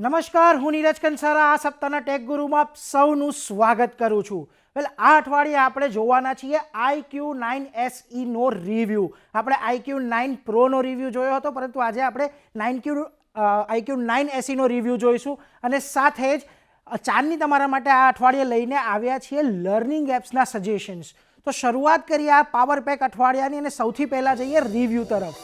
નમસ્કાર, હું નીરજ કંસારા આ સપ્તાહના ટેક ગુરુમાં આપ સૌનું સ્વાગત કરું છું. વેલ, આ અઠવાડિયે આપણે જોવાના છીએ iQOO9 SE નો રિવ્યૂ. આપણે iQOO9 Proનો રિવ્યૂ જોયો હતો, પરંતુ આજે આપણે iQOO9 SE નો રિવ્યૂ જોઈશું. અને સાથે જ ચાંદની તમારા માટે આ અઠવાડિયે લઈને આવ્યા છીએ લર્નિંગ એપ્સના સજેશન્સ. તો શરૂઆત કરીએ આ પાવર પેક અઠવાડિયાની અને સૌથી પહેલાં જઈએ રિવ્યૂ તરફ.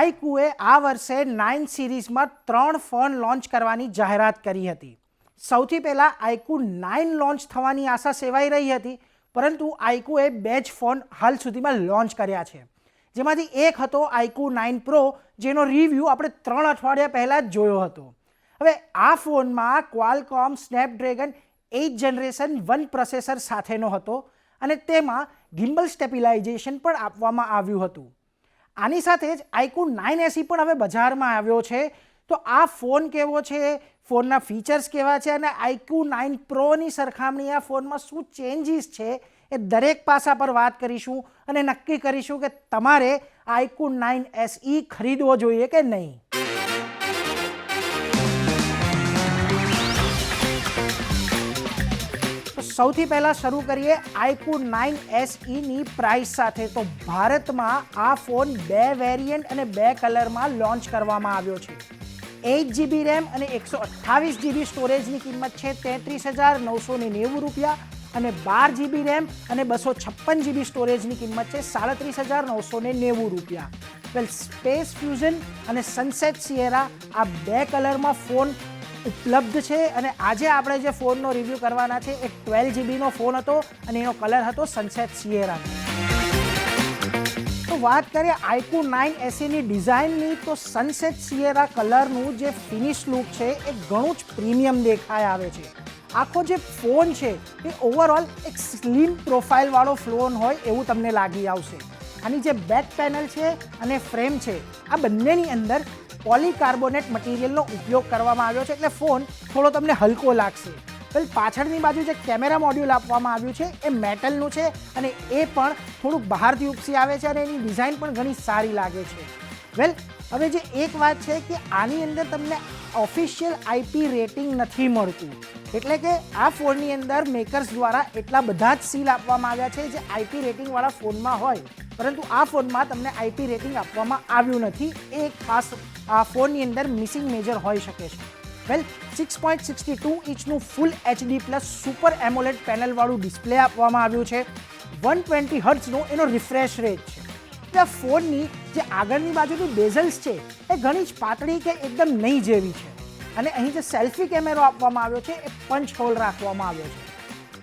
iQOOએ આ વર્ષે 9 સિરીઝમાં 3 ફોન લોન્ચ કરવાની જાહેરાત કરી હતી. સૌથી પહેલાં iQOO9 લોન્ચ થવાની આશા સેવાઈ રહી હતી, પરંતુ iQOOએ 2 જ ફોન હાલ સુધીમાં લોન્ચ કર્યા છે, જેમાંથી એક હતો iQOO9 Pro, જેનો રિવ્યૂ આપણે 3 અઠવાડિયા પહેલાં જ જોયો હતો. હવે આ ફોનમાં ક્વાલકોમ સ્નેપડ્રેગન 8th જનરેશન 1 પ્રોસેસર સાથેનો હતો અને તેમાં ગિમ્બલ સ્ટેબિલાઇઝેશન પણ આપવામાં આવ્યું હતું. આની સાથે જ iQOO9 SE પણ હવે બજારમાં આવ્યો છે. તો આ ફોન કેવો છે, ફોનના ફીચર્સ કેવા છે અને iQOO9 Proની સરખામણી આ ફોનમાં શું ચેન્જીસ છે, એ દરેક પાસા પર વાત કરીશું અને નક્કી કરીશું કે તમારે iQOO9 SE ખરીદવો જોઈએ કે નહીં. સૌથી પહેલાં શરૂ કરીએ iQOO9 SEની પ્રાઇસ સાથે. તો ભારતમાં આ ફોન 2 વેરિયન્ટ અને 2 કલરમાં લોન્ચ કરવામાં આવ્યો છે. 8GB રેમ અને 128GB સ્ટોરેજની કિંમત છે ₹33,990 અને 12GB રેમ અને 256GB સ્ટોરેજની કિંમત છે ₹37,990. વેલ, સ્પેસ ફ્યુઝન અને સનસેટ સિયેરા આ 2 કલરમાં ફોન ઉપલબ્ધ છે અને આજે આપણે જે ફોનનો રિવ્યૂ કરવાના છે એ 12GBનો ફોન હતો અને એનો કલર હતો સનસેટ સિયેરા. તો વાત કરીએ iQOO9 SEની ડિઝાઇનની, તો સનસેટ સિયેરા કલરનું જે ફિનિશ લુક છે એ ઘણું જ પ્રીમિયમ દેખાઈ આવે છે. આખો જે ફોન છે એ ઓવરઓલ એક સ્લિમ પ્રોફાઇલવાળો ફોન હોય એવું તમને લાગી આવશે. આની જે બેક પેનલ છે અને ફ્રેમ છે, આ બંનેની અંદર પોલીકાર્બોનેટ મટીરિયલનો ઉપયોગ કરવામાં આવ્યો છે, એટલે ફોન થોડો તમને હલકો લાગશે. વેલ, પાછળની બાજુ જે કેમેરા મોડ્યુલ આપવામાં આવ્યું છે એ મેટલનું છે અને એ પણ થોડુંક બહારથી ઉપસી આવે છે અને એની ડિઝાઇન પણ ઘણી સારી લાગે છે. વેલ, હવે જે એક વાત છે કે આની અંદર તમને ઓફિશિયલ IP રેટિંગ નથી મળતું, એટલે કે આ ફોનની અંદર મેકર્સ દ્વારા એટલા બધા જ સીલ આપવામાં આવ્યા છે જે IP રેટિંગવાળા ફોનમાં હોય, પરંતુ આ ફોનમાં તમને IP રેટિંગ આપવામાં આવ્યું નથી. એ એક ખાસ આ ફોનની અંદર મિસિંગ મેજર હોઈ શકે છે. વેલ, 6.62 ઇંચનું full HD plus super AMOLED પેનલવાળું ડિસ્પ્લે આપવામાં આવ્યું છે. 120 હર્ટ્ઝનો એનો રિફ્રેશ રેટ છે. આ ફોનની જે આગળની બાજુની બેઝલ્સ છે એ ઘણી જ પાતળી કે એકદમ નહીં જેવી છે અને અહીં જે સેલ્ફી કેમેરો આપવામાં આવ્યો છે એ પંચ હોલ રાખવામાં આવ્યો છે.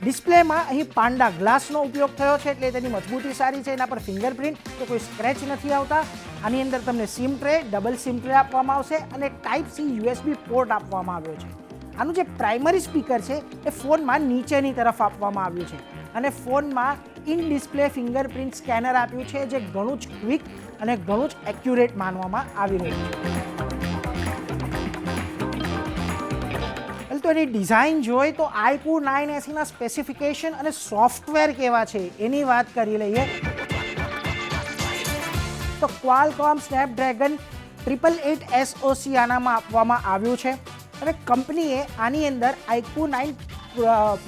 ડિસ્પ્લેમાં અહીં પાંડા ગ્લાસનો ઉપયોગ થયો છે, એટલે તેની મજબૂતી સારી છે. એના પર ફિંગરપ્રિન્ટ કે કોઈ સ્ક્રેચ નથી આવતા. આની અંદર તમને sim tray, double sim tray આપવામાં આવશે અને Type-C USB પોર્ટ આપવામાં આવ્યો છે. આનું જે પ્રાઇમરી સ્પીકર છે એ ફોનમાં નીચેની તરફ આપવામાં આવ્યું છે અને ફોનમાં ઇન ડિસ્પ્લે ફિંગરપ્રિન્ટ સ્કેનર આપ્યું છે, જે ઘણું જ ક્વિક અને ઘણું જ એક્યુરેટ માનવામાં આવી રહ્યું છે. તો એની ડિઝાઇન જોઈ તો iQOO9 SEના સ્પેસિફિકેશન અને સોફ્ટવેર કેવા છે એની વાત કરી લઈએ. તો ક્વાલકોમ સ્નેપડ્રેગન 888 SoC આનામાં આપવામાં આવ્યું છે અને કંપનીએ આની અંદર iQOO9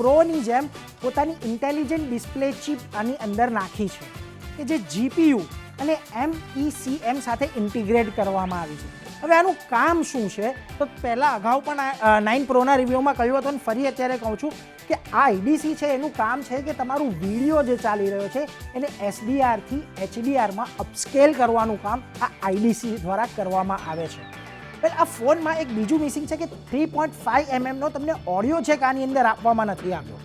Proની જેમ પોતાની ઇન્ટેલિજન્ટ ડિસ્પ્લે ચિપ આની અંદર નાખી છે કે જે GPU અને MECM સાથે ઇન્ટિગ્રેટ કરવામાં આવી છે. હવે આનું કામ શું છે, તો પહેલાં અગાઉ પણ 9 Proના રિવ્યૂમાં કહ્યું હતું અને ફરી અત્યારે કહું છું કે આ IDC છે એનું કામ છે કે તમારું વિડીયો જે ચાલી રહ્યો છે એને SDRથી HDRમાં અપસ્કેલ કરવાનું કામ આ IDC દ્વારા કરવામાં આવે છે. આ ફોનમાં એક બીજું મિસિંગ છે કે 3.5 mmનો તમને ઓડિયો જેક આની અંદર આપવામાં નથી આવ્યો,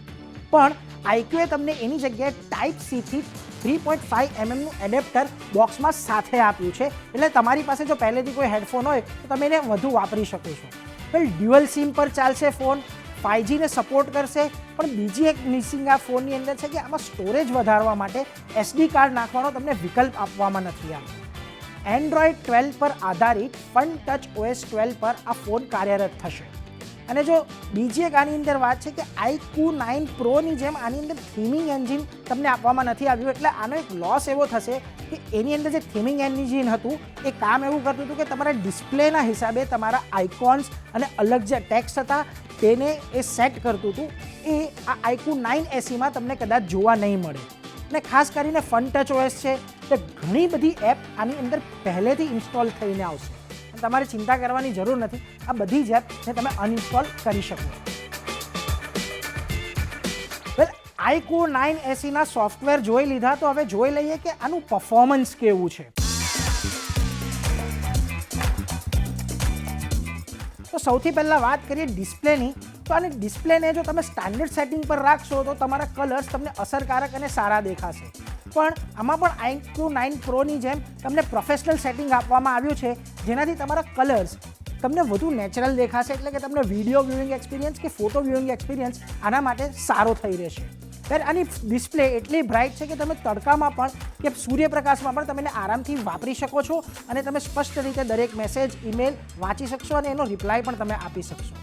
પણ iQOOએ તમને એની જગ્યાએ Type-C થી 3.5 mmનું એડેપ્ટર બોક્સમાં સાથે આપ્યું છે, એટલે તમારી પાસે જો પહેલેથી કોઈ હેડફોન હોય તો તમે એને વધુ વાપરી શકો છો. વેલ, ડ્યુઅલ સિમ પર ચાલશે ફોન, 5Gને સપોર્ટ કરશે, પણ બીજી એક મિસિંગ આ ફોનની અંદર છે કે આમાં સ્ટોરેજ વધારવા માટે SD કાર્ડ નાખવાનો તમને વિકલ્પ આપવામાં નથી આવ્યો. Android 12 પર આધારિત Fun Touch OS 12 પર આ ફોન કાર્યરત થશે. અને જો બીજી એક આની અંદર વાત છે કે iQOO 9 પ્રોની જેમ આની અંદર થીમિંગ એન્જિન તમને આપવામાં નથી આવ્યું, એટલે આનો એક લોસ એવો થશે કે એની અંદર જે થીમિંગ એન્જિન હતું એ કામ એવું કરતું હતું કે તમારા ડિસ્પ્લેના હિસાબે તમારા આઇકોન્સ અને અલગ જે ટેક્સ્ટ હતા તેને એ સેટ કરતું હતું. એ આ iQOO 9 SEમાં તમને કદાચ જોવા નહીં મળે. અને ખાસ કરીને ફન ટચ OS છે તે ઘણી બધી એપ આની અંદર પહેલેથી ઇન્સ્ટોલ થઈને આવશે. તમારે ચિંતા કરવાની જરૂર નથી, આ બધી જ એપને તમે અનઇન્સ્ટોલ કરી શકો. વેલ, iQOO 9 SEના સોફ્ટવેર જોઈ લીધા, તો હવે જોઈ લઈએ કે આનું પરફોર્મન્સ કેવું છે. તો સૌથી પહેલાં વાત કરીએ ડિસ્પ્લેની. તો આની ડિસ્પ્લેને જો તમે સ્ટાન્ડર્ડ સેટિંગ પર રાખશો તો તમારા કલર્સ તમને અસરકારક અને સારા દેખાશે. પણ આમાં પણ iQOO 9 પ્રોની જેમ તમને પ્રોફેશનલ સેટિંગ આપવામાં આવ્યું છે, જેનાથી તમારા કલર્સ તમને વધુ નેચરલ દેખાશે, એટલે કે તમને વિડીયો વ્યુઇંગ એક્સપિરિયન્સ કે ફોટો વ્યુઇંગ એક્સપિરિયન્સ આના માટે સારો થઈ રહેશે. ત્યારે આની ડિસ્પ્લે એટલી બ્રાઇટ છે કે તમે તડકામાં પણ કે સૂર્યપ્રકાશમાં પણ તમે એને આરામથી વાપરી શકો છો અને તમે સ્પષ્ટ રીતે દરેક મેસેજ, ઈમેલ વાંચી શકશો અને એનો રિપ્લાય પણ તમે આપી શકશો.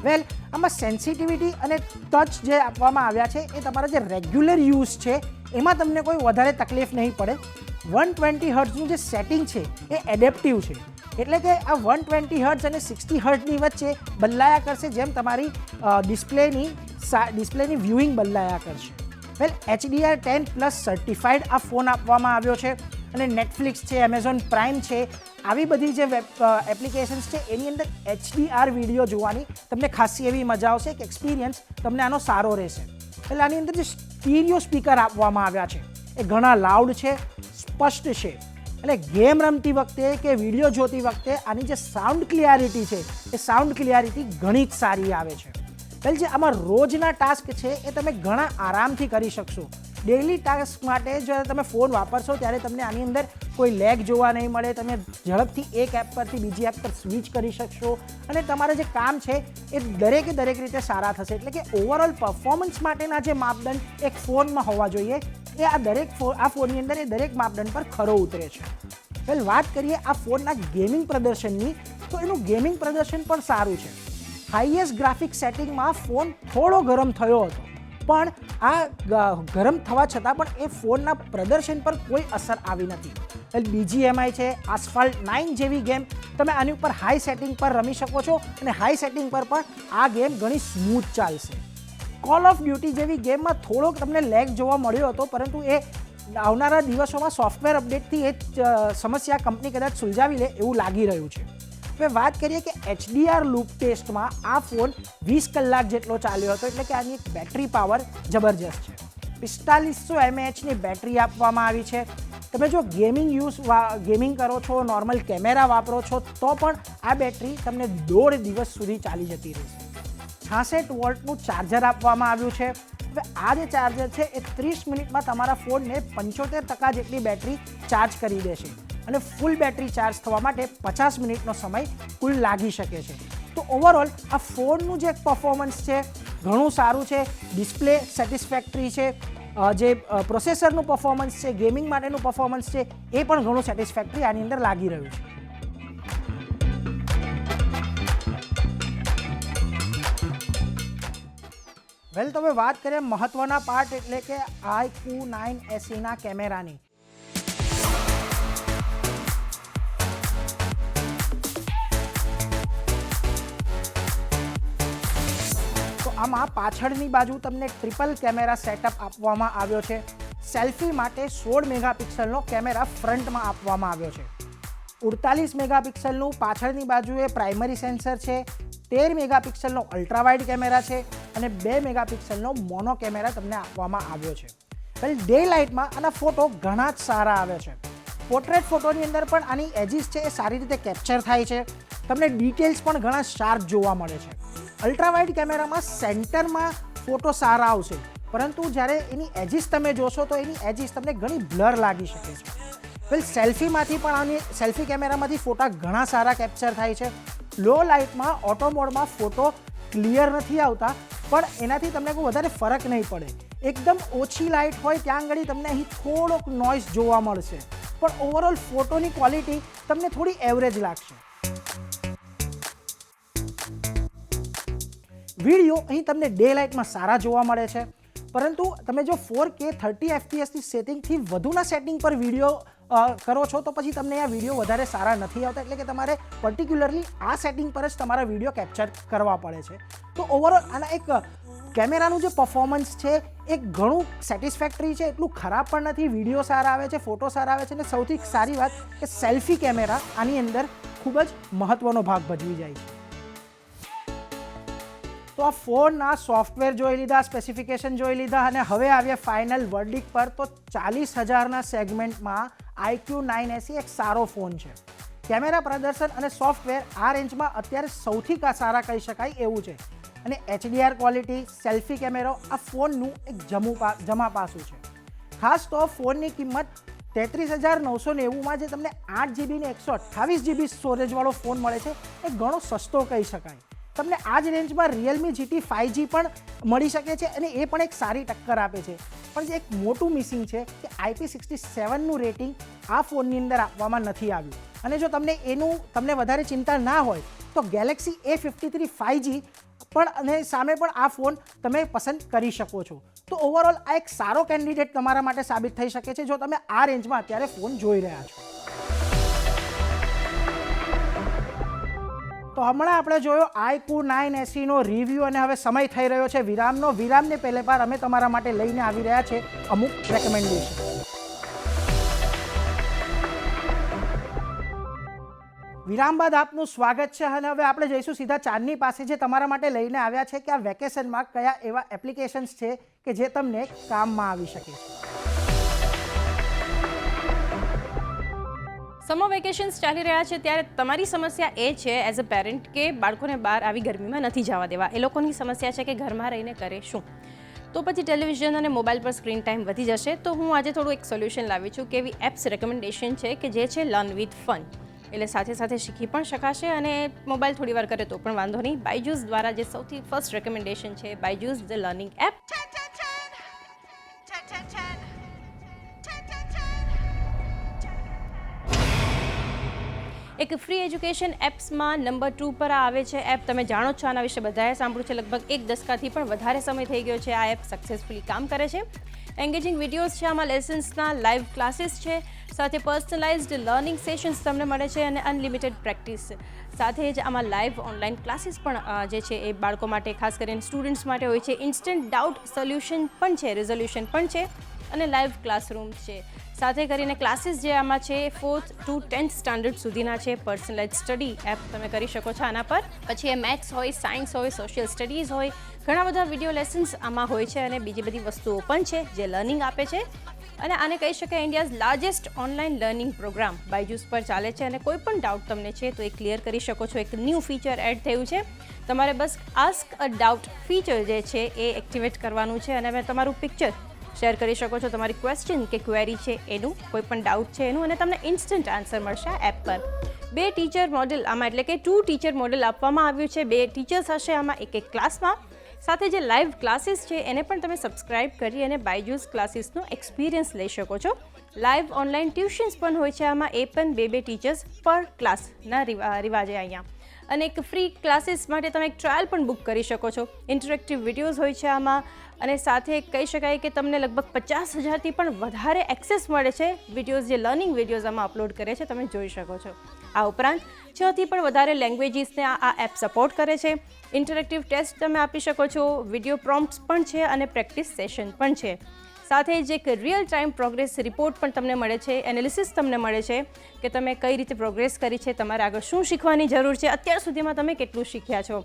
વેલ, આમાં સેન્સિટિવિટી અને ટચ જે આપવામાં આવ્યા છે એ તમારા જે રેગ્યુલર યુઝ છે એમાં તમને કોઈ વધારે તકલીફ નહીં પડે. 120 હર્ટ્ઝનું જે સેટિંગ છે એ એડેપ્ટિવ છે, એટલે કે આ 120 હર્ટ્ઝ અને 60 હર્ટ્ઝની વચ્ચે બદલાયા કરશે, જેમ તમારી ડિસ્પ્લેની વ્યુઇંગ બદલાયા કરશે. વેલ, HDR10+ સર્ટિફાઈડ આ ફોન આપવામાં આવ્યો છે અને નેટફ્લિક્સ છે, એમેઝોન પ્રાઇમ છે, આવી બધી જે એપ્લિકેશન્સ છે એની અંદર HDR વિડીયો જોવાની તમને ખાસી એવી મજા આવશે, એક એક્સપિરિયન્સ તમને આનો સારો રહેશે. એટલે આની અંદર જે સ્ટીરિયો સ્પીકર આપવામાં આવ્યા છે એ ઘણા લાઉડ છે, સ્પષ્ટ છે, એટલે ગેમ રમતી વખતે કે વિડીયો જોતી વખતે આની જે સાઉન્ડ ક્લિયરિટી છે એ સાઉન્ડ ક્લિયરિટી ઘણી જ સારી આવે છે. વેલ, જે આમાં રોજના ટાસ્ક છે એ તમે ઘણા આરામથી કરી શકશો. ડેઇલી ટાસ્ક માટે જ્યારે તમે ફોન વાપરશો ત્યારે તમને આની અંદર કોઈ લેગ જોવા નહીં મળે. તમે ઝડપથી એક એપ પરથી બીજી એપ પર સ્વિચ કરી શકશો અને તમારા જે કામ છે એ દરેક રીતે સારા થશે. એટલે કે ઓવરઓલ પરફોર્મન્સ માટેના જે માપદંડ એક ફોનમાં હોવા જોઈએ એ આ ફોનની અંદર એ દરેક માપદંડ પર ખરો ઉતરે છે. વેલ, વાત કરીએ આ ફોનના ગેમિંગ પ્રદર્શનની, તો એનું ગેમિંગ પ્રદર્શન પણ સારું છે. હાઈએસ્ટ ગ્રાફિક સેટિંગમાં ફોન થોડો ગરમ થયો હતો, પણ આ ગરમ થવા છતાં પણ એ ફોનના પ્રદર્શન પર કોઈ અસર આવી નથી. BGMI છે, આસ્ફાલ્ટ 9 જેવી ગેમ તમે આની ઉપર હાઈ સેટિંગ પર રમી શકો છો અને હાઈ સેટિંગ પર પણ આ ગેમ ઘણી સ્મૂથ ચાલશે. કોલ ઓફ ડ્યુટી જેવી ગેમમાં થોડોક તમને લેગ જોવા મળ્યો હતો, પરંતુ એ આવનારા દિવસોમાં સોફ્ટવેર અપડેટથી એ સમસ્યા કંપની કદાચ સુલઝાવી લે એવું લાગી રહ્યું છે. હવે વાત કરીએ કે HDR લૂપ ટેસ્ટમાં આ ફોન 20 કલાક જેટલો ચાલ્યો હતો, એટલે કે આની એક બેટરી પાવર જબરજસ્ત છે. 4500 mAhની બેટરી આપવામાં આવી છે. તમે જો ગેમિંગ કરો છો, નોર્મલ કેમેરા વાપરો છો, તો પણ આ બેટરી તમને 1.5 દિવસ સુધી ચાલી જતી રહેશે. 66 વોલ્ટનું ચાર્જર આપવામાં આવ્યું છે. હવે આ જે ચાર્જર છે એ 30 મિનિટમાં તમારા ફોનને 75% જેટલી બેટરી ચાર્જ કરી દેશે અને ફૂલ બેટરી ચાર્જ થવા માટે 50 મિનિટનો સમય કુલ લાગી શકે છે. તો ઓવરઓલ આ ફોનનું જે પરફોર્મન્સ છે ઘણું સારું છે, ડિસ્પ્લે સેટિસ્ફેક્ટરી છે, જે પ્રોસેસરનું પરફોર્મન્સ છે, ગેમિંગ માટેનું પરફોર્મન્સ છે એ પણ ઘણું સેટિસ્ફેક્ટરી આની અંદર લાગી રહ્યું છે. વેલ, તો હવે વાત કરીએ મહત્વના પાર્ટ એટલે કે iQOO 9 SEના કેમેરાની. આમાં પાછળની બાજુ તમને ટ્રિપલ કેમેરા સેટઅપ આપવામાં આવ્યો છે. સેલ્ફી માટે 16 મેગાપિક્સલનો કેમેરા ફ્રન્ટમાં આપવામાં આવ્યો છે. 48 મેગાપિક્સલનું પાછળની બાજુએ પ્રાઇમરી સેન્સર છે. 13 મેગાપિક્સલનો અલ્ટ્રાવાઇડ કેમેરા છે અને 2 મેગાપિક્સલનો મોનો કેમેરા તમને આપવામાં આવ્યો છે. વેલ, ડે લાઇટમાં આના ફોટો ઘણા જ સારા આવે છે. પોર્ટ્રેટ ફોટોની અંદર પણ આની એજીસ છે એ સારી રીતે કેપ્ચર થાય છે. તમને ડિટેલ્સ પણ ઘણા શાર્પ જોવા મળે છે. અલ્ટ્રાવાઇડ કેમેરામાં સેન્ટરમાં ફોટો સારા આવશે, પરંતુ જ્યારે એની એજીસ તમે જોશો તો એની એજીસ તમને ઘણી બ્લર લાગી શકે છે. વેલ, સેલ્ફીમાંથી પણ આની સેલ્ફી કેમેરામાંથી ફોટા ઘણા સારા કેપ્ચર થાય છે. લો લાઇટમાં ઓટો મોડમાં ફોટો ક્લિયર નથી આવતા, પણ એનાથી તમને કોઈ વધારે ફરક નહીં પડે. એકદમ ઓછી લાઇટ હોય ત્યાં આગળ તમને અહીં થોડોક નોઇઝ જોવા મળશે, પણ ઓવરઓલ ફોટોની ક્વોલિટી તમને થોડી એવરેજ લાગશે. વિડીયો અહીં તમને ડે લાઇટમાં સારા જોવા મળે છે, પરંતુ તમે જો 4K 30 FPS સેટિંગથી વધુના સેટિંગ પર વિડીયો કરો છો તો પછી તમને આ વિડીયો વધારે સારા નથી આવતા, એટલે કે તમારે પર્ટિક્યુલરલી આ સેટિંગ પર જ તમારા વિડીયો કેપ્ચર કરવા પડે છે. તો ઓવરઓલ આના એક કેમેરાનું જે પરફોર્મન્સ છે એ ઘણું સેટિસ્ફેક્ટરી છે, એટલું ખરાબ પણ નથી. વિડીયો સારા આવે છે, ફોટો સારા આવે છે, અને સૌથી સારી વાત કે સેલ્ફી કેમેરા આની અંદર ખૂબ જ મહત્ત્વનો ભાગ ભજવી જાય છે. તો આ ફોનના સોફ્ટવેર જોઈ લીધા, સ્પેસિફિકેશન જોઈ લીધા, અને હવે આવીએ ફાઇનલ વર્ડિક્ટ પર. તો 40,000ના સેગમેન્ટમાં iQOO9SE એક સારો ફોન છે. કેમેરા પ્રદર્શન અને સોફ્ટવેર આ રેન્જમાં અત્યારે સૌથી સારા કહી શકાય એવું છે, અને HDR ક્વોલિટી, સેલ્ફી કેમેરો આ ફોનનું એક જમા પાસું છે. ખાસ તો ફોનની કિંમત 33,990માં જે તમને 8GB ને 128GB સ્ટોરેજવાળો ફોન મળે છે એ ઘણો સસ્તો કહી શકાય. તમને આ જ રેન્જમાં Realme GT 5G પણ મળી શકે છે, અને એ પણ એક સારી ટક્કર આપે છે. પણ જે એક મોટું મિસિંગ છે કે IP67નું રેટિંગ આ ફોનની અંદર આપવામાં નથી આવ્યું. અને જો તમને વધારે ચિંતા ના હોય તો Galaxy A53 5G પણ અને સામે પણ આ ફોન તમે પસંદ કરી શકો છો. તો ઓવરઓલ આ એક સારો કેન્ડિડેટ તમારા માટે સાબિત થઈ શકે છે જો તમે આ રેન્જમાં અત્યારે ફોન જોઈ રહ્યા છો. તો હમણાં આપણે જોયો iQOO9SEનો રિવ્યૂ, અને હવે સમય થઈ રહ્યો છે વિરામનો. વિરામને પહેલે પર અમે તમારા માટે લઈને આવી રહ્યા છે અમુક રેકમેન્ડેશન. વિરામ બાદ આપનું સ્વાગત છે, અને હવે આપણે જઈશું સીધા ચાંદની પાસે, જે તમારા માટે લઈને આવ્યા છે કે આ વેકેશનમાં કયા એવા એપ્લિકેશન્સ છે કે જે તમને કામમાં આવી શકે છે. સમર વેકેશન્સ ચાલી રહ્યા છે ત્યારે તમારી સમસ્યા એ છે એઝ અ પેરેન્ટ કે બાળકોને બહાર આવી ગરમીમાં નથી જવા દેવા. એ લોકોની સમસ્યા છે કે ઘરમાં રહીને કરે શું, તો પછી ટેલિવિઝન અને મોબાઈલ પર સ્ક્રીન ટાઈમ વધી જશે. તો હું આજે થોડું એક સોલ્યુશન લાવી છું કે એવી એપ્સ રેકમેન્ડેશન છે કે જે છે લર્ન વિથ ફન. એટલે સાથે સાથે શીખી પણ શકાશે અને મોબાઈલ થોડી વાર કરે તો પણ વાંધો નહીં. બાયજૂસ દ્વારા જે સૌથી ફર્સ્ટ રેકમેન્ડેશન છે બાયજૂસ ધ લર્નિંગ એપ. એક ફ્રી એજ્યુકેશન એપ્સમાં નંબર 2 પર આવે છે એપ. તમે જાણો છો આના વિશે બધાએ સાંભળ્યું છે, લગભગ 1 દશકાથી પણ વધારે સમય થઈ ગયો છે આ એપ સક્સેસફુલી કામ કરે છે. એન્ગેજિંગ વિડીયોઝ છે, આમાં લેસન્સના લાઈવ ક્લાસીસ છે, સાથે પર્સનલાઇઝ્ડ લર્નિંગ સેશન્સ તમને મળે છે અને અનલિમિટેડ પ્રેક્ટિસ. સાથે જ આમાં લાઈવ ઓનલાઈન ક્લાસીસ પણ જે છે એ બાળકો માટે, ખાસ કરીને સ્ટુડન્ટ્સ માટે હોય છે. ઇન્સ્ટન્ટ ડાઉટ સોલ્યુશન પણ છે, રિઝોલ્યુશન પણ છે, અને લાઈવ ક્લાસરૂમ છે. સાથે કરીને ક્લાસીસ જે આમાં છે 4th to 10th સ્ટાન્ડર્ડ સુધીના છે. પર્સનલાઇઝ સ્ટડી એપ તમે કરી શકો છો આના પર. પછી એ મેથ્સ હોય, સાયન્સ હોય, સોશિયલ સ્ટડીઝ હોય, ઘણા બધા વિડીયો લેસન્સ આમાં હોય છે, અને બીજી બધી વસ્તુઓ પણ છે જે લર્નિંગ આપે છે. અને આને કહી શકાય India's largest online learning programme Byju's પર ચાલે છે. અને કોઈ પણ ડાઉટ તમને છે તો એ ક્લિયર કરી શકો છો. એક ન્યૂ ફીચર એડ થયું છે, તમારે બસ આસ્ક અ ડાઉટ ફીચર જે છે એ એક્ટિવેટ કરવાનું છે, અને તમે તમારું પિક્ચર શેર કરી શકો છો, તમારી ક્વેશ્ચન કે ક્વેરી છે એનું, કોઈ પણ ડાઉટ છે એનું, અને તમને ઇન્સ્ટન્ટ આન્સર મળશે આ એપ પર. 2 ટીચર મોડેલ આમાં, એટલે કે 2 ટીચર મોડેલ આપવામાં આવ્યું છે. 2 ટીચર્સ હશે આમાં એક ક્લાસમાં. સાથે જે લાઈવ ક્લાસીસ છે એને પણ તમે સબસ્ક્રાઇબ કરી અને બાયજૂસ ક્લાસીસનો એક્સપિરિયન્સ લઈ શકો છો. લાઈવ ઓનલાઈન ટ્યુશન્સ પણ હોય છે આમાં, એ પણ 2 ટીચર્સ પર ક્લાસના રિવાજે અહીંયા. અને એક ફ્રી ક્લાસીસ માટે તમે એક ટ્રાયલ પણ બુક કરી શકો છો. ઇન્ટરેક્ટિવ વિડીયોઝ હોય છે આમાં, અને સાથે કહી શકાય કે તમને લગભગ 50,000થી પણ વધારે એક્સેસ મળે છે. વિડીયોઝ જે લર્નિંગ વિડીયોઝ આમાં અપલોડ કરે છે તમે જોઈ શકો છો. આ ઉપરાંત 6થી પણ વધારે લેંગ્વેજીસને આ એપ સપોર્ટ કરે છે. ઇન્ટરેક્ટિવ ટેસ્ટ તમે આપી શકો છો, વિડીયો પ્રોમ્પ્ટ્સ પણ છે, અને પ્રેક્ટિસ સેશન પણ છે. સાથે જ એક રિયલ ટાઈમ પ્રોગ્રેસ રિપોર્ટ પણ તમને મળે છે, એનાલિસિસ તમને મળે છે કે તમે કઈ રીતે પ્રોગ્રેસ કરી છે, તમારે આગળ શું શીખવાની જરૂર છે, અત્યાર સુધીમાં તમે કેટલું શીખ્યા છો.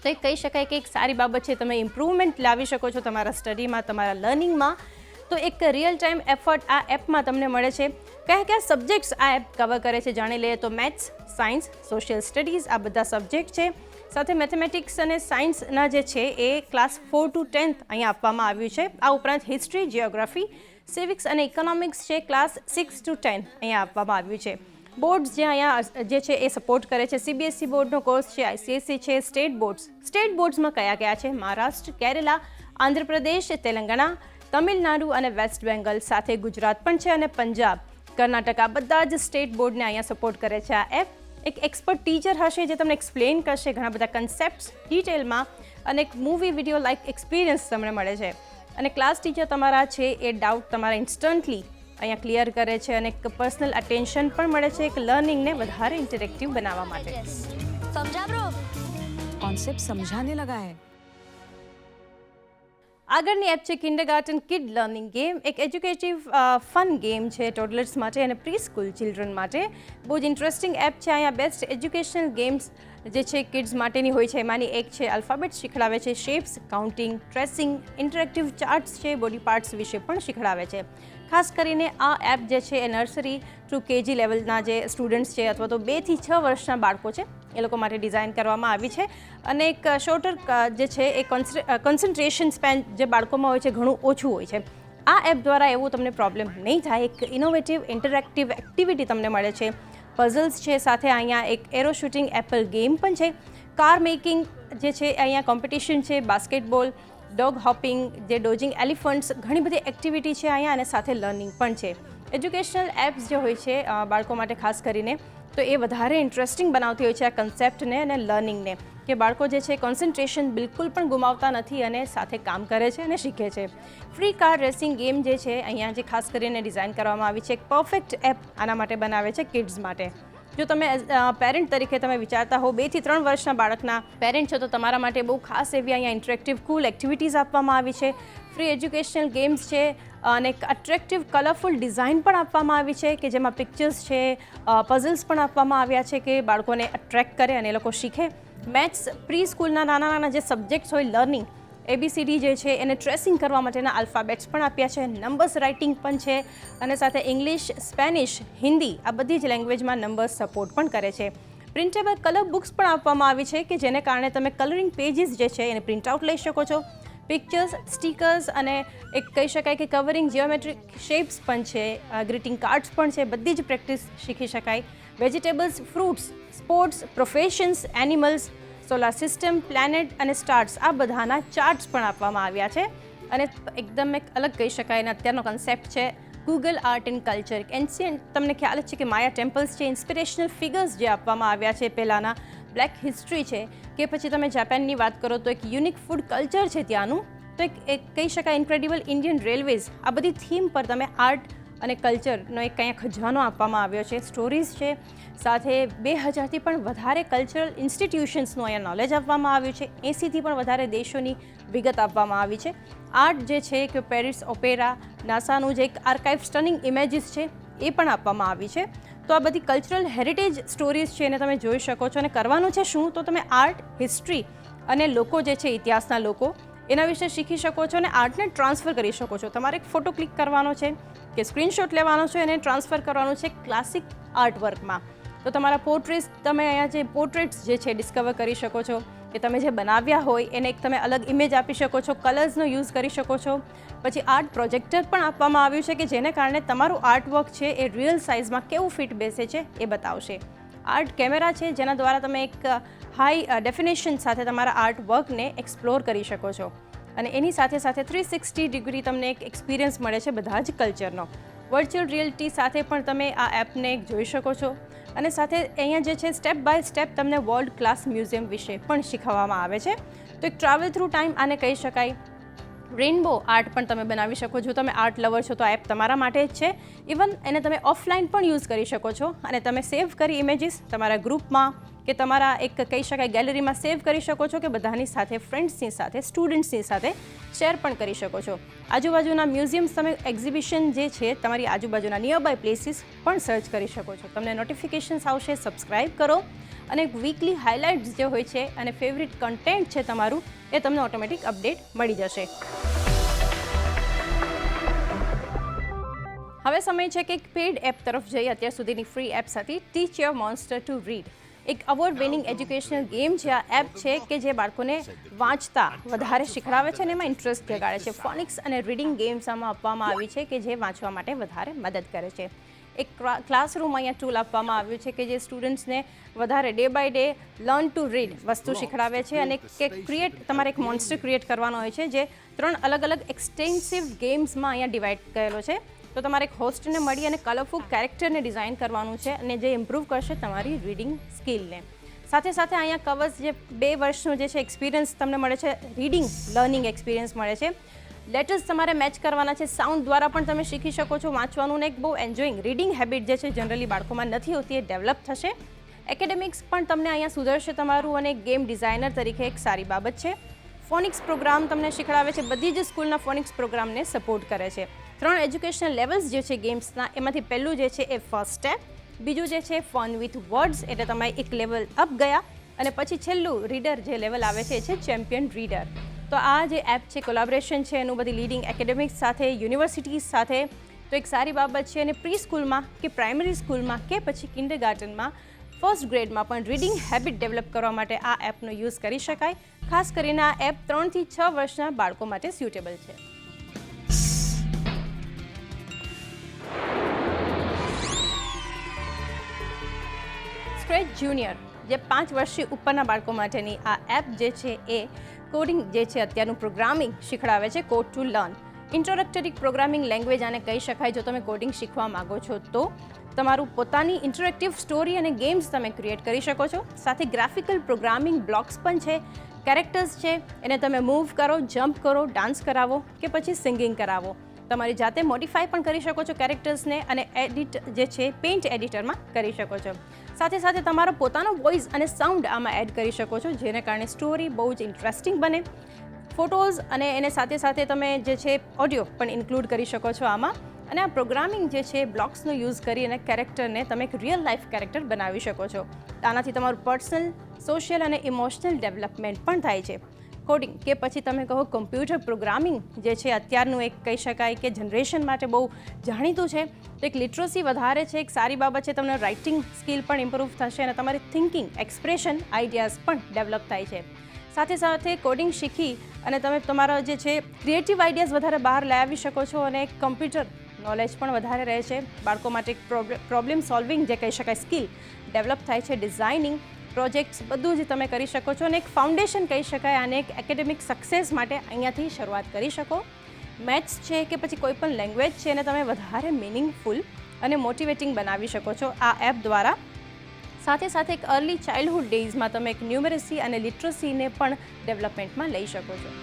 તો એ કહી શકાય કે એક સારી બાબત છે, તમે ઇમ્પ્રુવમેન્ટ લાવી શકો છો તમારા સ્ટડીમાં, તમારા લર્નિંગમાં. તો એક રિયલ ટાઈમ એફર્ટ આ એપમાં તમને મળે છે. કયા કયા સબ્જેક્ટ્સ આ એપ કવર કરે છે જાણી લઈએ તો મેથ્સ, સાયન્સ, સોશિયલ સ્ટડીઝ આ બધા સબ્જેક્ટ છે. સાથે મેથેમેટિક્સ અને સાયન્સના જે છે એ ક્લાસ 4 to 10th અહીંયા આપવામાં આવ્યું છે. આ ઉપરાંત હિસ્ટ્રી, જિયોગ્રાફી, સિવિક્સ અને ઇકોનોમિક્સ છે ક્લાસ 6 to 10 અહીંયા આપવામાં આવ્યું છે. બોર્ડ્સ જે અહીંયા જે છે એ સપોર્ટ કરે છે. CBSE બોર્ડનો કોર્સ છે, ICSE છે, સ્ટેટ બોર્ડ્સમાં કયા કયા છે? મહારાષ્ટ્ર, કેરલા, આંધ્રપ્રદેશ, તેલંગાણા, તમિલનાડુ અને વેસ્ટ બેંગલ. સાથે ગુજરાત પણ છે, અને પંજાબ, કર્ણાટક, આ બધા જ સ્ટેટ બોર્ડને અહીંયા સપોર્ટ કરે છે આ એપ. એક એક્સપર્ટ ટીચર હશે જે તમને એક્સપ્લેન કરશે ઘણા બધા કન્સેપ્ટ્સ ડિટેલમાં, અને એક મૂવી વિડીયો લાઈક એક્સપિરિયન્સ તમને મળે છે. અને ક્લાસ ટીચર તમારા છે એ ડાઉટ તમારા ઇન્સ્ટન્ટલી અહીંયા ક્લિયર કરે છે અને એક પર્સનલ અટેન્શન પણ મળે છે એક લર્નિંગને વધારે ઇન્ટરેક્ટિવ બનાવવા માટે. समझा ब्रो कॉन्सेप्ट समझाने लगा है. આગળની એપ છે કિન્ડરગાર્ટન કિડ લર્નિંગ ગેમ. એક એજ્યુકેટિવ ફન ગેમ છે ટોડલર્સ માટે અને પ્રી સ્કૂલ ચિલ્ડ્રન માટે. બહુ જ ઇન્ટરેસ્ટિંગ એપ છે. અહીંયા બેસ્ટ એજ્યુકેશનલ ગેમ્સ જે છે કિડ્સ માટેની હોય છે. એમાંની એક છે આલ્ફાબેટ શીખડાવે છે, shapes, counting, tracing, interactive charts છે, બોડી પાર્ટ્સ વિશે પણ શીખડાવે છે. ખાસ કરીને આ એપ જે છે એ નર્સરી ટુ કેજી લેવલના જે સ્ટુડન્ટ્સ છે અથવા તો 2 થી 6 વર્ષના બાળકો છે એ લોકો માટે ડિઝાઇન કરવામાં આવી છે. અને એક શોર્ટર જે છે એ કોન્સન્ટ્રેશન સ્પેન જે બાળકોમાં હોય છે ઘણું ઓછું હોય છે. આ એપ દ્વારા એવું તમને પ્રોબ્લેમ નહીં થાય. એક ઇનોવેટિવ ઇન્ટરેક્ટિવ એક્ટિવિટી તમને મળે છે. પઝલ્સ છે, સાથે અહીંયા એક એરો શૂટિંગ એપલ ગેમ પણ છે. કાર મેકિંગ જે છે અહીંયા કોમ્પિટિશન છે, બાસ્કેટબોલ, ડોગ હોપિંગ, જે ડોજિંગ એલિફન્ટ્સ, ઘણી બધી એક્ટિવિટી છે અહીંયા અને સાથે લર્નિંગ પણ છે. એજ્યુકેશનલ એપ્સ જે હોય છે બાળકો માટે ખાસ કરીને તો એ વધારે ઇન્ટરેસ્ટિંગ બનાવતી હોય છે આ કન્સેપ્ટને અને લર્નિંગને, કે બાળકો જે છે કોન્સન્ટ્રેશન બિલકુલ પણ ગુમાવતા નથી અને સાથે કામ કરે છે અને શીખે છે. ફ્રી કાર રેસિંગ ગેમ જે છે અહીંયા જે ખાસ કરીને ડિઝાઇન કરવામાં આવી છે, એક પરફેક્ટ એપ આના માટે બનાવે છે કિડ્સ માટે. જો તમે પેરેન્ટ તરીકે તમે વિચારતા હો 2 થી 3 વર્ષના બાળકના પેરેન્ટ છો તો તમારા માટે બહુ ખાસ એવી અહીંયા ઇન્ટરેક્ટિવ કૂલ એક્ટિવિટીઝ આપવામાં આવી છે. ફ્રી એજ્યુકેશનલ ગેમ્સ છે અને એક અટ્રેક્ટિવ કલરફુલ ડિઝાઇન પણ આપવામાં આવી છે કે જેમાં પિક્ચર્સ છે, પઝલ્સ પણ આપવામાં આવ્યા છે કે બાળકોને અટ્રેક્ટ કરે અને એ લોકો શીખે. મેથ્સ, પ્રી સ્કૂલના નાના નાના જે સબ્જેક્ટ્સ હોય લર્નિંગ, ABCD જે છે એને ટ્રેસિંગ કરવા માટેના આલ્ફાબેટ્સ પણ આપ્યા છે, નંબર્સ રાઇટિંગ પણ છે અને સાથે ઇંગ્લિશ, સ્પેનિશ, હિન્દી આ બધી જ લેંગ્વેજમાં નંબર્સ સપોર્ટ પણ કરે છે. પ્રિન્ટેબલ કલર બુક્સ પણ આપવામાં આવી છે કે જેને કારણે તમે કલરિંગ પેજીસ જે છે એને પ્રિન્ટ આઉટ લઈ શકો છો. પિક્ચર્સ, સ્ટીકર્સ અને એક કહી શકાય કે કવરિંગ જિયોમેટ્રિક શેપ્સ પણ છે, ગ્રીટિંગ કાર્ડ્સ પણ છે, બધી જ પ્રેક્ટિસ શીખી શકાય. Vegetables, fruits, sports, professions, animals, solar system, planet અને સ્ટાર્સ આ બધાના ચાર્ટ્સ પણ આપવામાં આવ્યા છે. અને એકદમ એક અલગ કહી શકાય અને અત્યારનો કન્સેપ્ટ છે Google art and culture. Ancient તમને ખ્યાલ જ છે કે માયા ટેમ્પલ્સ છે, ઇન્સ્પિરેશનલ ફિગર્સ જે આપવામાં આવ્યા છે પહેલાંના, બ્લેક હિસ્ટ્રી છે કે પછી તમે જાપાનની વાત કરો તો એક યુનિક ફૂડ કલ્ચર છે ત્યાંનું, તો એક કહી શકાય ઇન્ક્રેડિબલ ઇન્ડિયન રેલવેઝ, આ બધી થીમ પર તમે આર્ટ અને કલ્ચરનો એક અહીંયા ખજાનો આપવામાં આવ્યો છે. સ્ટોરીઝ છે, સાથે 2000થી પણ વધારે કલ્ચરલ ઇન્સ્ટિટ્યુશન્સનું અહીંયા નોલેજ આપવામાં આવ્યું છે. 80થી પણ વધારે દેશોની વિગત આપવામાં આવી છે. આર્ટ જે છે કે પેરિસ ઓપેરા, નાસાનું જે એક આર્કાઇવ સ્ટનિંગ ઇમેજીસ છે એ પણ આપવામાં આવી છે. તો આ બધી કલ્ચરલ હેરિટેજ સ્ટોરીઝ છે એને તમે જોઈ શકો છો. અને કરવાનું છે શું, તો તમે આર્ટ, હિસ્ટ્રી અને લોકો જે છે ઇતિહાસના લોકો એના વિશે શીખી શકો છો અને આર્ટને ટ્રાન્સફર કરી શકો છો. તમારે એક ફોટો ક્લિક કરવાનો છે કે સ્ક્રીનશોટ લેવાનો છે અને ટ્રાન્સફર કરવાનું છે ક્લાસિક આર્ટવર્કમાં. તો તમારા પોર્ટ્રેટ્સ તમે અહીંયા જે પોર્ટ્રેટ્સ જે છે ડિસ્કવર કરી શકો છો કે તમે જે બનાવ્યા હોય એને એક તમે અલગ ઇમેજ આપી શકો છો, કલર્સનો યુઝ કરી શકો છો. પછી આર્ટ પ્રોજેક્ટર પણ આપવામાં આવ્યું છે કે જેને કારણે તમારું આર્ટવર્ક છે એ રિયલ સાઇઝમાં કેવું ફિટ બેસે છે એ બતાવશે. આર્ટ કેમેરા છે જેના દ્વારા તમે એક હાઈ ડેફિનેશન સાથે તમારા આર્ટવર્કને એક્સપ્લોર કરી શકો છો. અને એની સાથે સાથે 360 ડિગ્રી તમને એક એક્સપિરિયન્સ મળે છે બધા જ કલ્ચરનો. વર્ચ્યુઅલ રિયલિટી સાથે પણ તમે આ એપને જોઈ શકો છો. અને સાથે અહીંયા જે છે સ્ટેપ બાય સ્ટેપ તમને વર્લ્ડ ક્લાસ મ્યુઝિયમ વિશે પણ શીખવવામાં આવે છે. તો એક ટ્રાવેલ થ્રુ ટાઈમ આને કહી શકાય. રેઇનબો આર્ટ પણ તમે બનાવી શકો છો. તમે આર્ટ લવર છો તો આ એપ તમારા માટે જ છે. ઇવન એને તમે ઓફલાઈન પણ યુઝ કરી શકો છો અને તમે સેવ કરી ઇમેજીસ તમારા ગ્રુપમાં કે તમારા એક કહી શકાય ગેલેરીમાં સેવ કરી શકો છો કે બધાની સાથે, ફ્રેન્ડ્સની સાથે, સ્ટુડન્ટ્સની સાથે શેર પણ કરી શકો છો. આજુબાજુના મ્યુઝિયમ્સ તમે એક્ઝિબિશન જે છે તમારી આજુબાજુના નિયરબાય પ્લેસીસ પણ સર્ચ કરી શકો છો. તમને નોટિફિકેશન્સ આવશે, સબસ્ક્રાઇબ કરો અને વીકલી હાઇલાઇટ્સ જે હોય છે અને ફેવરિટ કન્ટેન્ટ છે તમારું એ તમને ઓટોમેટિક અપડેટ મળી જશે. હવે સમય છે કે એક પેડ એપ તરફ જઈએ. અત્યાર સુધીની ફ્રી એપ્સ હતી ટીચ યોર મોન્સ્ટર ટુ રીડ. એક અવોર્ડ વિનિંગ એજ્યુકેશનલ ગેમ છે આ એપ છે કે જે બાળકોને વાંચતા વધારે શીખડાવે છે અને એમાં ઇન્ટરેસ્ટ જગાડે છે. ફોનિક્સ અને રીડિંગ ગેમ્સ આમાં આપવામાં આવી છે કે જે વાંચવા માટે વધારે મદદ કરે છે. એક ક્લાસરૂમ અહીંયા ટૂલ આપવામાં આવ્યું છે કે જે સ્ટુડન્ટ્સને વધારે day by day learn to read વસ્તુ શીખડાવે છે. અને તમારે એક મોન્સ્ટર ક્રિએટ કરવાનો હોય છે જે 3 અલગ અલગ એક્સટેન્સિવ ગેમ્સમાં અહીંયા ડિવાઈડ કરેલો છે. તો તમારે એક હોસ્ટને મળી અને કલરફુલ કેરેક્ટરને ડિઝાઇન કરવાનું છે અને જે ઇમ્પ્રૂવ કરશે તમારી રીડિંગ સ્કિલને. સાથે સાથે અહીંયા કવર્સ જે 2 વર્ષનો જે છે એક્સપિરિયન્સ તમને મળે છે, રીડિંગ લર્નિંગ એક્સપિરિયન્સ મળે છે. લેટર્સ તમારે મેચ કરવાના છે, સાઉન્ડ દ્વારા પણ તમે શીખી શકો છો વાંચવાનું, ને એક બહુ એન્જોઈંગ રીડિંગ હેબિટ જે છે જનરલી બાળકોમાં નથી હોતી, એ ડેવલપ થશે. એકેડેમિક્સ પણ તમને અહીંયા સુધરશે તમારું, અને ગેમ ડિઝાઇનર તરીકે એક સારી બાબત છે. ફોનિક્સ પ્રોગ્રામ તમને શીખડાવે છે, બધી જ સ્કૂલના ફોનિક્સ પ્રોગ્રામને સપોર્ટ કરે છે. 3 એજ્યુકેશનલ લેવલ્સ જે છે ગેમ્સના, એમાંથી પહેલું જે છે એ ફર્સ્ટ સ્ટેપ, બીજું જે છે ફન વિથ વર્ડ્સ, એટલે તમે એક લેવલ અપ ગયા, અને પછી છેલ્લું રીડર જે લેવલ આવે છે એ છે ચેમ્પિયન રીડર. તો આ જે એપ છે કોલાબરેશન છે એનું બધી લીડિંગ એકેડેમિક્સ સાથે, યુનિવર્સિટીઝ સાથે, તો એક સારી બાબત છે. અને પ્રી સ્કૂલમાં કે પ્રાઇમરી સ્કૂલમાં કે પછી કિન્ડરગાર્ટનમાં, ફર્સ્ટ ગ્રેડમાં પણ રીડિંગ હેબિટ ડેવલપ કરવા માટે આ એપનો યુઝ કરી શકાય. ખાસ કરીને આ એપ 3 થી 6 વર્ષના બાળકો માટે સ્યુટેબલ છે. સ્ક્રેચ જુનિયર જે 5 વર્ષથી ઉપરના બાળકો માટેની આ એપ જે છે એ કોડિંગ જે છે અત્યારનું પ્રોગ્રામિંગ શીખડાવે છે. Code to learn introductory programming language આને કહી શકાય. જો તમે કોડિંગ શીખવા માગો છો તો તમારું પોતાની ઇન્ટરેક્ટિવ સ્ટોરી અને ગેમ્સ તમે ક્રિએટ કરી શકો છો. સાથે ગ્રાફિકલ પ્રોગ્રામિંગ બ્લોક્સ પણ છે, કેરેક્ટર્સ છે, એને તમે મૂવ કરો, જમ્પ કરો, ડાન્સ કરાવો કે પછી સિંગિંગ કરાવો. તમારી જાતે મોડિફાઈ પણ કરી શકો છો કેરેક્ટર્સને, અને એડિટ જે છે પેઇન્ટ એડિટરમાં કરી શકો છો. સાથે સાથે તમારો પોતાનો વોઇસ અને સાઉન્ડ આમાં એડ કરી શકો છો, જેને કારણે સ્ટોરી બહુ જ ઇન્ટરેસ્ટિંગ બને. ફોટોઝ અને એને સાથે સાથે તમે જે છે ઓડિયો પણ ઇન્ક્લુડ કરી શકો છો આમાં. અને આ પ્રોગ્રામિંગ જે છે બ્લોક્સનો યુઝ કરી અને કેરેક્ટરને તમે એક રિયલ લાઈફ કેરેક્ટર બનાવી શકો છો. આનાથી તમારું પર્સનલ, સોશિયલ અને ઇમોશનલ ડેવલપમેન્ટ પણ થાય છે. કોડિંગ કે પછી તમે કહો કમ્પ્યુટર પ્રોગ્રામિંગ જે છે અત્યારનું એક કહી શકાય કે જનરેશન માટે બહુ જાણીતું છે. તો એક લિટરસી વધારે છે, એક સારી બાબત છે. તમને રાઇટિંગ સ્કિલ પણ ઇમ્પ્રૂવ થશે અને તમારી થિંકિંગ, એક્સપ્રેશન, આઈડિયાઝ પણ ડેવલપ થાય છે. સાથે સાથે કોડિંગ શીખી અને તમે તમારા જે છે ક્રિએટિવ આઈડિયાઝ વધારે બહાર લાવી શકો છો, અને એક કમ્પ્યુટર નોલેજ પણ વધારે રહે છે. બાળકો માટે એક પ્રોબ્લેમ સોલ્વિંગ જે કહી શકાય સ્કિલ ડેવલપ થાય છે. ડિઝાઇનિંગ, પ્રોજેક્ટ્સ બધું જ તમે કરી શકો છો, અને એક ફાઉન્ડેશન કહી શકાય આને એક એકેડેમિક સક્સેસ માટે અહીંયાથી શરૂઆત કરી શકો. મેથ્સ છે કે પછી કોઈ પણ લેંગ્વેજ છે એને તમે વધારે મિનિંગફુલ અને મોટિવેટિંગ બનાવી શકો છો આ એપ દ્વારા. સાથે સાથે એક અર્લી ચાઇલ્ડહુડ ડેઝમાં તમે એક ન્યુમેરસી અને લિટરસીને પણ ડેવલપમેન્ટમાં લઈ શકો છો.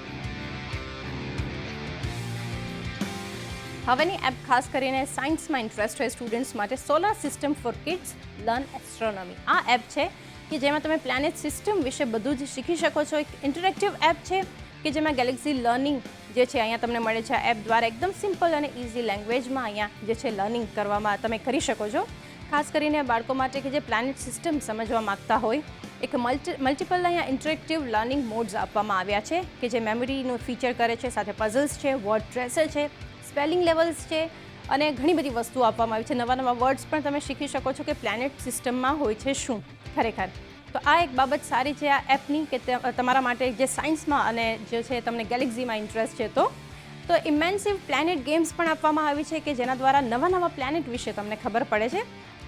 હવેની એપ ખાસ કરીને સાયન્સમાં ઇન્ટરેસ્ટેડ સ્ટુડન્ટ્સ માટે solar system for kids learn astronomy આ એપ છે કે જેમાં તમે પ્લેનેટ સિસ્ટમ વિશે બધું જ શીખી શકો છો. એક ઇન્ટરેક્ટિવ એપ છે કે જેમાં ગેલેક્સી લર્નિંગ જે છે અહીંયા તમને મળે છે. આ એપ દ્વારા એકદમ સિમ્પલ અને ઇઝી લેંગ્વેજમાં અહીંયા જે છે લર્નિંગ કરવામાં તમે કરી શકો છો. ખાસ કરીને બાળકો માટે કે જે પ્લેનેટ સિસ્ટમ સમજવા માગતા હોય, એક મલ્ટિપલ અહીંયા ઇન્ટરેક્ટિવ લર્નિંગ મોડ્સ આપવામાં આવ્યા છે કે જે મેમરીનું ફીચર કરે છે. સાથે પઝલ્સ છે, વર્ડ ટ્રેસર છે, સ્પેલિંગ લેવલ્સ છે, અને ઘણી બધી વસ્તુઓ આપવામાં આવી છે. નવા નવા વર્ડ્સ પણ તમે શીખી શકો છો કે પ્લેનેટ સિસ્ટમમાં હોય છે શું ખરેખર. તો આ એક બાબત સારી છે આ એપની કે તમારા માટે જે સાયન્સમાં અને જે છે તમને ગેલેક્સીમાં ઇન્ટરેસ્ટ છે તો ઇમેન્સિવ પ્લેનેટ ગેમ્સ પણ આપવામાં આવી છે કે જેના દ્વારા નવા નવા પ્લેનેટ વિશે તમને ખબર પડે છે.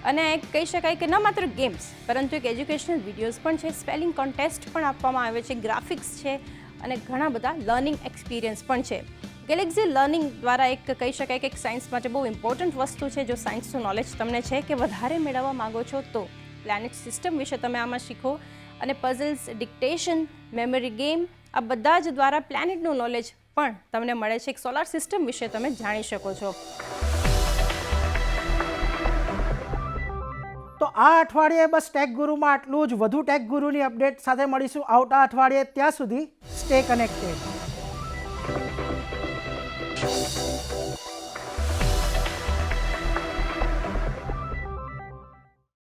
અને એક કહી શકાય કે ન માત્ર ગેમ્સ પરંતુ એક એજ્યુકેશનલ વિડીયોઝ પણ છે, સ્પેલિંગ કોન્ટેસ્ટ પણ આપવામાં આવે છે, ગ્રાફિક્સ છે, અને ઘણા બધા લર્નિંગ એક્સપિરિયન્સ પણ છે. ગેલેક્સી લર્નિંગ દ્વારા એક કહી શકાય કે એક સાયન્સ માટે બહુ ઇમ્પોર્ટન્ટ વસ્તુ છે. જો સાયન્સનું નોલેજ તમને છે કે વધારે મેળવવા માગો છો તો પ્લેનેટ સિસ્ટમ વિશે તમે આમાં શીખો, અને પઝલ્સ, ડિક્ટેશન, મેમરી ગેમ આ બધા જ દ્વારા પ્લેનેટનું નોલેજ પણ તમને મળે છે. એક સોલાર સિસ્ટમ વિશે તમે જાણી શકો છો. તો આ અઠવાડિયે બસ ટેક ગુરુમાં આટલું જ. વધુ ટેક ગુરુની અપડેટ સાથે મળીશું આવતા અઠવાડિયે. ત્યાં સુધી સ્ટે કનેક્ટેડ.